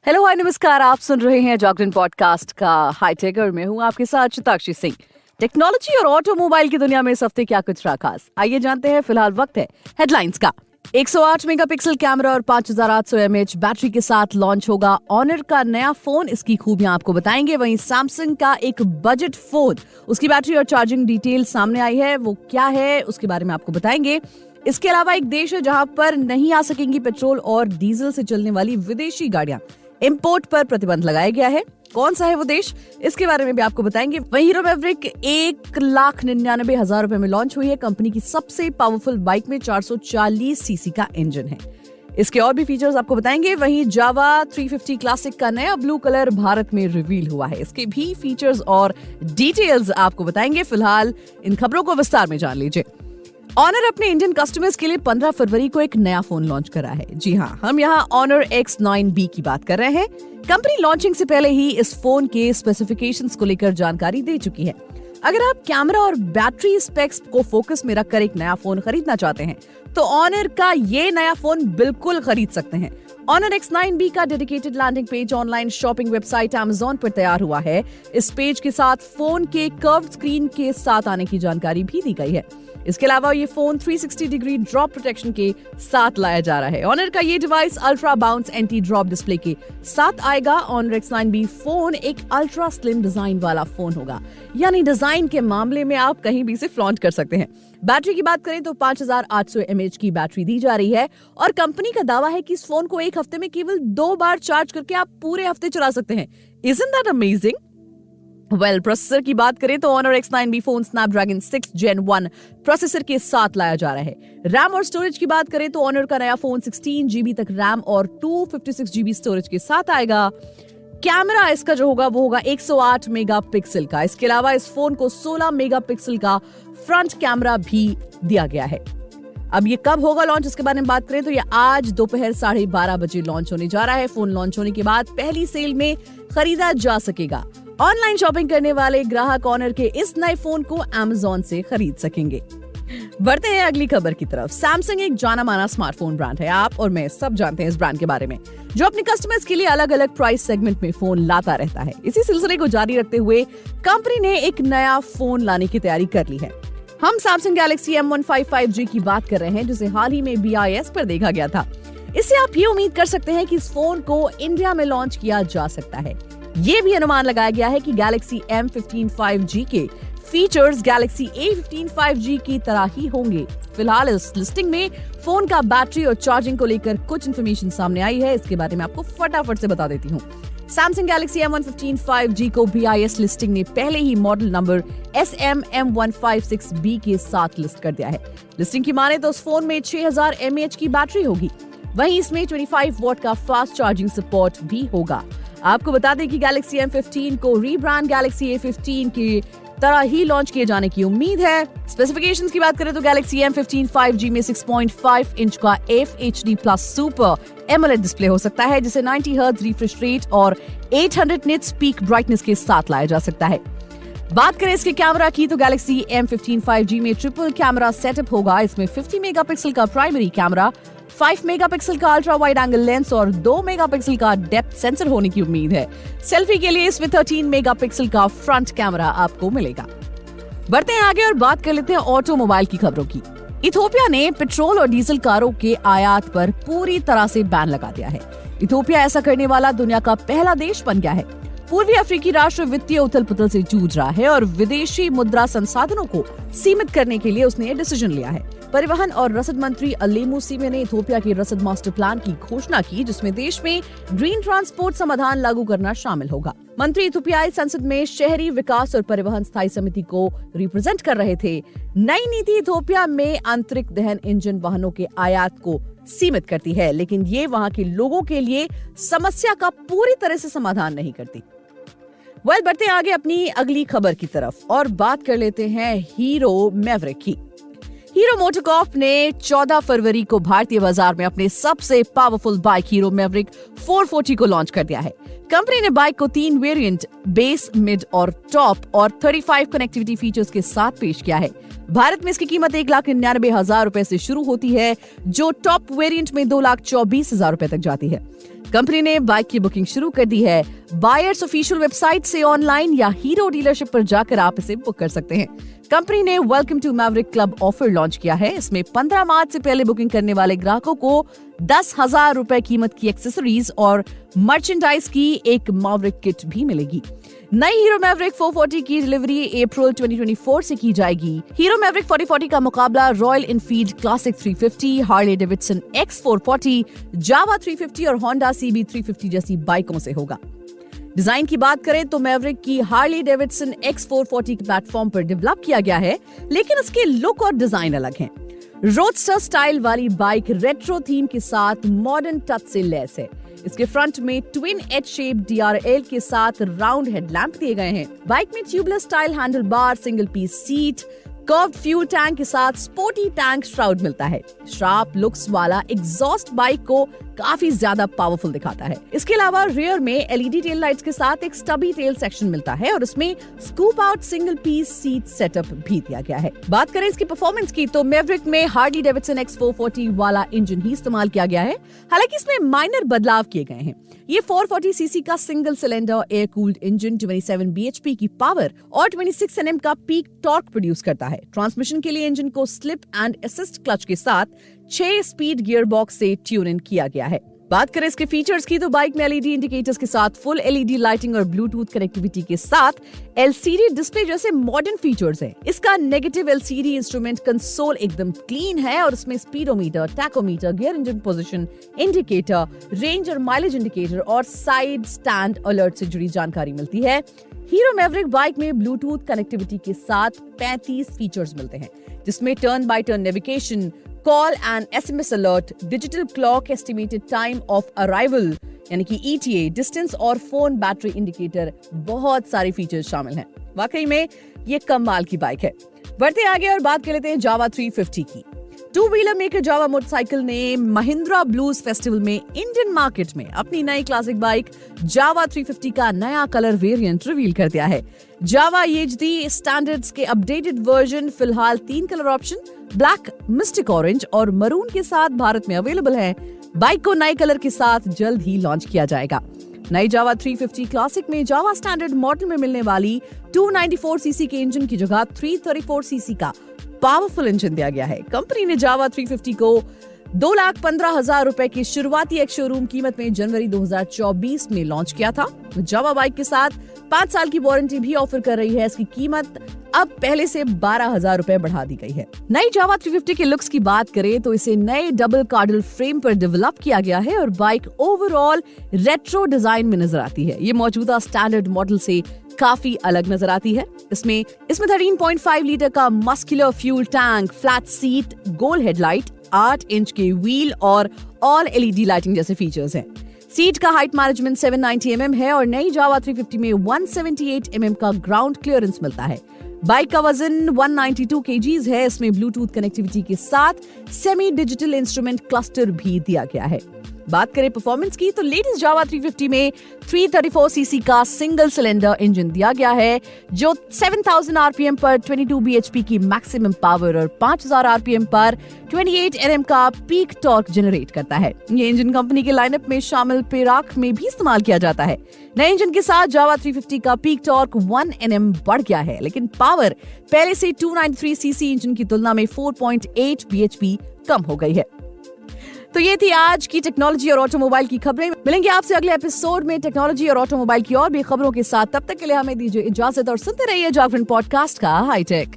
Hello hi नमस्कार, आप सुन रहे हैं जागरण पॉडकास्ट का हाईटेक और मैं हूं आपके साथ चिताक्षी सिंह। टेक्नोलॉजी और ऑटोमोबाइल की दुनिया में इस हफ्ते क्या कुछ रहा खास, आइए जानते हैं। फिलहाल वक्त है हेडलाइंस का। 108 मेगापिक्सल कैमरा और 5800 mAh बैटरी के साथ लॉन्च होगा ऑनर का नया फोन। इसकी खूबियां आपको बताएंगे। वहीं सैमसंग का एक बजट फोन, उसकी बैटरी और चार्जिंग डिटेल सामने आई है, वो क्या है उसके बारे में आपको बताएंगे। इसके अलावा एक देश है जहां पर नहीं आ सकेंगी पेट्रोल और डीजल से चलने वाली विदेशी गाड़ियां, इंपोर्ट पर प्रतिबंध लगाया गया है। कौन सा है वो देश, इसके बारे में भी आपको बताएंगे। वहीं हीरो मैवरिक 1,99,000 रुपए में लॉन्च हुई है। कंपनी की सबसे पावरफुल बाइक में 440 सीसी का इंजन है। इसके और भी फीचर्स आपको बताएंगे। वहीं जावा 350 क्लासिक का नया ब्लू कलर भारत में रिवील हुआ है। इसके भी फीचर्स और डिटेल्स आपको बताएंगे। फिलहाल इन खबरों को विस्तार में जान लीजिए। ऑनर अपने इंडियन कस्टमर्स के लिए 15 फरवरी को एक नया फोन लॉन्च करा है। जी हाँ, हम यहाँ ऑनर X9B की बात कर रहे हैं। कंपनी लॉन्चिंग से पहले ही इस फोन के स्पेसिफिकेशंस को लेकर जानकारी दे चुकी है। अगर आप कैमरा और बैटरी स्पेक्स को फोकस में रखकर एक नया फोन खरीदना चाहते हैं तो ऑनर का ये नया फोन बिल्कुल खरीद सकते हैं। ऑनर X9B का dedicated landing page online shopping website Amazon पर तैयार हुआ है। इस पेज के साथ फोन के कर्व्ड स्क्रीन के साथ आने की जानकारी भी दी गई है। इसके अलावा ये फोन 360 डिग्री ड्रॉप प्रोटेक्शन के साथ लाया जा रहा है। ऑनर का ये device ultra bounce anti drop display के साथ आएगा। ऑनर X9B फोन एक अल्ट्रा स्लिम डिजाइन वाला फोन होगा, यानी डिजाइन के मामले में आप कहीं भी इसे फ्लॉन्ट कर सकते हैं। बैटरी की बात करें तो 5800 mAh की बैटरी दी जा रही है और कंपनी का दावा है कि इस फोन को एक हफ्ते में केवल 2 बार चार्ज करके आप पूरे हफ्ते चला सकते हैं। Isn't that amazing? प्रोसेसर की बात करें तो Honor X9B phone Snapdragon 6 Gen 1 processor के साथ लाया जा रहा है। रैम और स्टोरेज की बात करें तो ऑनर का नया फोन 16 GB तक रैम और 256 GB स्टोरेज के साथ आएगा। कैमरा इसका जो होगा वो होगा 108 मेगापिक्सल का। इसके अलावा इस फोन को 16 मेगापिक्सल का फ्रंट कैमरा भी दिया गया है। अब ये कब होगा लॉन्च, इसके बारे में बात करें तो ये आज दोपहर 12:30 बजे लॉन्च होने जा रहा है। फोन लॉन्च होने के बाद पहली सेल में खरीदा जा सकेगा। ऑनलाइन शॉपिंग करने वाले ग्राहक ऑनर के इस नए फोन को Amazon से खरीद सकेंगे। बढ़ते हैं अगली खबर की तरफ। सैमसंग एक जाना माना स्मार्टफोन ब्रांड है। आप और मैं सब जानते हैं इस ब्रांड के बारे में, जो अपने कस्टमर्स के लिए अलग अलग प्राइस सेगमेंट में फोन लाता रहता है। इसी सिलसिले को जारी रखते हुए कंपनी ने एक नया फोन लाने की तैयारी कर ली है। हम सैमसंग गैलेक्सी M155 5G की बात कर रहे हैं, जिसे हाल ही में BIS पर देखा गया था। इससे आप ये उम्मीद कर सकते हैं कि इस फोन को इंडिया में लॉन्च किया जा सकता है। ये भी अनुमान लगाया गया है कि गैलेक्सी M15 5G के फीचर्स गैलेक्सी A15 5G की तरह ही होंगे। फिलहाल इस लिस्टिंग में फोन का बैटरी और चार्जिंग को लेकर कुछ इन्फॉर्मेशन सामने आई है। इसके बारे में आपको फटाफट से बता देती हूँ। सैमसंग गैलेक्सी M115 5G को BIS लिस्टिंग ने पहले ही मॉडल नंबर SM-M156B के साथ लिस्ट कर दिया है। लिस्टिंग की माने तो उस फोन में 6000 mAh की बैटरी होगी। वहीं इसमें 25 वॉट का फास्ट चार्जिंग सपोर्ट भी होगा। आपको बता दें कि गैलेक्सी M15 को रीब्रांड गैलेक्सी A15 की तरह ही लॉन्च किए जाने की उम्मीद है। स्पेसिफिकेशंस की बात करें तो गैलेक्सी M15 5G में 6.5 इंच का FHD plus super AMOLED display हो सकता है, जिसे 90 हर्ट्ज रिफ्रेश रेट और 800 निट्स पीक ब्राइटनेस के साथ लाया जा सकता है। बात करें इसके कैमरा की तो गैलेक्सी M15 5G में ट्रिपल कैमरा सेटअप होगा। इसमें 50 मेगापिक्सल का प्राइमरी कैमरा, 5 मेगापिक्सल का अल्ट्रा वाइड एंगल लेंस और 2 मेगापिक्सल का डेप्थ सेंसर होने की उम्मीद है। सेल्फी के लिए इसमें 13 मेगापिक्सल का फ्रंट कैमरा आपको मिलेगा। बढ़ते हैं आगे और बात कर लेते हैं ऑटोमोबाइल की खबरों की। इथियोपिया ने पेट्रोल और डीजल कारों के आयात पर पूरी तरह से बैन लगा दिया है। इथियोपिया ऐसा करने वाला दुनिया का पहला देश बन गया है। पूर्वी अफ्रीकी राष्ट्र वित्तीय उथल पुथल से जूझ रहा है और विदेशी मुद्रा संसाधनों को सीमित करने के लिए उसने ये डिसीजन लिया है। परिवहन और रसद मंत्री अलेमू सीमे ने इथियोपिया के रसद मास्टर प्लान की घोषणा की, जिसमें देश में ग्रीन ट्रांसपोर्ट समाधान लागू करना शामिल होगा। मंत्री इथियोपियाई संसद में शहरी विकास और परिवहन स्थायी समिति को रिप्रेजेंट कर रहे थे। नई नीति इथियोपिया में आंतरिक दहन इंजन वाहनों के आयात को सीमित करती है, लेकिन ये वहां के लोगों के लिए समस्या का पूरी तरह से समाधान नहीं करती। बढ़ते आगे अपनी अगली खबर की तरफ और बात कर लेते हैं हीरो मैवरिक की। हीरो मोटोकॉर्प ने 14 फरवरी को भारतीय बाजार में अपने सबसे पावरफुल बाइक हीरो मैवरिक 440 को लॉन्च कर दिया है। कंपनी ने बाइक को 3 वेरिएंट बेस, मिड और टॉप और 35 कनेक्टिविटी फीचर्स के साथ पेश किया है। भारत में इसकी कीमत 1,99,000 रुपए से शुरू होती है, जो टॉप वेरिएंट में 2,24,000 रुपए तक जाती है। कंपनी ने बाइक की बुकिंग शुरू कर दी है। बायर्स ऑफिशियल वेबसाइट से ऑनलाइन या हीरो डीलरशिप पर जाकर आप इसे बुक कर सकते हैं। कंपनी ने welcome to Maverick club offer launch किया है। इसमें 15 मार्च से पहले बुकिंग करने वाले ग्राहकों को 10,000 रुपए कीमत की एक्सेसरीज और मर्चेंडाइज की एक मैवरिक किट भी मिलेगी। नई हीरो मैवरिक 440 की डिलीवरी अप्रैल 2024 से की जाएगी। हीरो मैवरिक 4040 का मुकाबला royal Enfield classic 350, Harley Davidson X440, जावा 350 और होंडा CB 350 जैसी बाइकों से होगा। डिजाइन की बात करें तो मैवरिक की हार्ले डेविडसन X440 के प्लेटफॉर्म पर डेवलप किया गया है, लेकिन इसके लुक और डिजाइन अलग हैं। रोडस्टर स्टाइल वाली बाइक रेट्रो थीम के साथ मॉडर्न टच से लैस है। इसके फ्रंट में ट्विन एज शेप DRL के साथ राउंड हेडलैम्प दिए गए हैं। बाइक में tubeless style handle bar, single piece seat, curved fuel tank के साथ स्पोर्टी टैंक श्राउड मिलता है। शार्प लुक्स वाला एग्जॉस्ट बाइक को काफी ज्यादा पावरफुल दिखाता है। इसके अलावा रियर में LED टेल लाइट्स के साथ एक स्टबी टेल सेक्शन मिलता है और इसमें scoop out single piece seat setup भी दिया गया है। बात करें इसकी परफॉर्मेंस की तो मैवरिक में हार्ले डेविडसन X440 वाला इंजन ही इस्तेमाल किया गया है, हालांकि इसमें माइनर बदलाव किए गए हैं। ये 440 सीसी का single cylinder air cooled engine 27 bhp की पावर और 26 Nm का पीक टॉर्क प्रोड्यूस करता है। ट्रांसमिशन के लिए इंजन को स्लिप एंड असिस्ट क्लच के साथ 6 स्पीड गियर बॉक्स से ट्यून इन किया गया है। बात करें इसके फीचर्स की तो बाइक में LED इंडिकेटर्स के साथ फुल LED लाइटिंग और ब्लूटूथ कनेक्टिविटी के साथ LCD डिस्प्ले जैसे मॉडर्न फीचर्स हैं। इसका नेगेटिव LCD इंस्ट्रूमेंट कंसोल एकदम क्लीन है और इसमें speedometer, tachometer, gear engine position indicator, range और माइलेज इंडिकेटर और साइड स्टैंड अलर्ट से जुड़ी जानकारी मिलती है। हीरो मैवरिक बाइक में ब्लूटूथ कनेक्टिविटी के साथ 35 फीचर्स मिलते हैं, जिसमें turn by turn navigation, call and SMS alert, digital clock, estimated time of arrival यानी कि ETA, डिस्टेंस और फोन बैटरी इंडिकेटर, बहुत सारे फीचर्स शामिल हैं। वाकई में ये कमाल की बाइक है। बढ़ते आगे और बात कर लेते हैं जावा 350 की। टू व्हीलर मेकर जावा मोटरसाइकिल ने महिंद्रा ब्लूज फेस्टिवल में इंडियन मार्केट में अपनी नई क्लासिक बाइक जावा 350 का नया कलर वेरिएंट रिवील कर दिया है। जावा EHD स्टैंडर्ड्स के अपडेटेड वर्जन फिलहाल 3 colour option black, mistake orange और मरून के साथ भारत में अवेलेबल है। बाइक को नए कलर के साथ जल्द ही लॉन्च किया जाएगा। नई जावा 350 क्लासिक में जावा स्टैंडर्ड मॉडल में मिलने वाली 294 सीसी के इंजन की जगह 334 सीसी का पावरफुल इंजन दिया गया है। कंपनी ने जावा 350 को 2,15,000 रुपए की शुरुआती एक शोरूम कीमत में जनवरी 2024 में लॉन्च किया था। जावा बाइक के साथ 5 साल की वारंटी भी ऑफर कर रही है। इसकी कीमत अब पहले से 12,000 रुपए बढ़ा दी गई है। नई जावा 350 के लुक्स की बात करें तो इसे नए डबल कार्डल फ्रेम पर डेवलप किया गया है और बाइक ओवरऑल रेट्रो डिजाइन में नजर आती है। ये मौजूदा स्टैंडर्ड मॉडल से काफी अलग नजर आती है। इसमें 13.5 लीटर का muscular fuel tank, flat seat, गोल हेडलाइट, 8 इंच के व्हील और ऑल LED लाइटिंग जैसे फीचर्स हैं। सीट का हाइट मैनेजमेंट 790 mm है और नई जावा 350 में 178 mm का ग्राउंड क्लियरेंस मिलता है। बाइक का वजन 192 kgs है। इसमें ब्लूटूथ कनेक्टिविटी के साथ सेमी डिजिटल इंस्ट्रूमेंट क्लस्टर भी दिया गया है। बात करें परफॉर्मेंस की तो लेटेस्ट जावा 350 में 334 सीसी का सिंगल सिलेंडर इंजन दिया गया है, जो 7000 RPM पर 22 bhp की मैक्सिमम पावर और 5000 RPM पर 28 Nm का पीक टॉर्क जनरेट करता है। ये इंजन कंपनी के लाइनअप में शामिल पेराक में भी इस्तेमाल किया जाता है। नए इंजन के साथ जावा 350 का पीक टॉर्क 1 Nm बढ़ गया है, लेकिन पावर पहले से 293 सीसी इंजन की तुलना में 4.8 bhp कम हो गई है। तो ये थी आज की टेक्नोलॉजी और ऑटोमोबाइल की खबरें। मिलेंगे आपसे अगले एपिसोड में टेक्नोलॉजी और ऑटोमोबाइल की और भी खबरों के साथ। तब तक के लिए हमें दीजिए इजाजत और सुनते रहिए जागरण पॉडकास्ट का हाईटेक।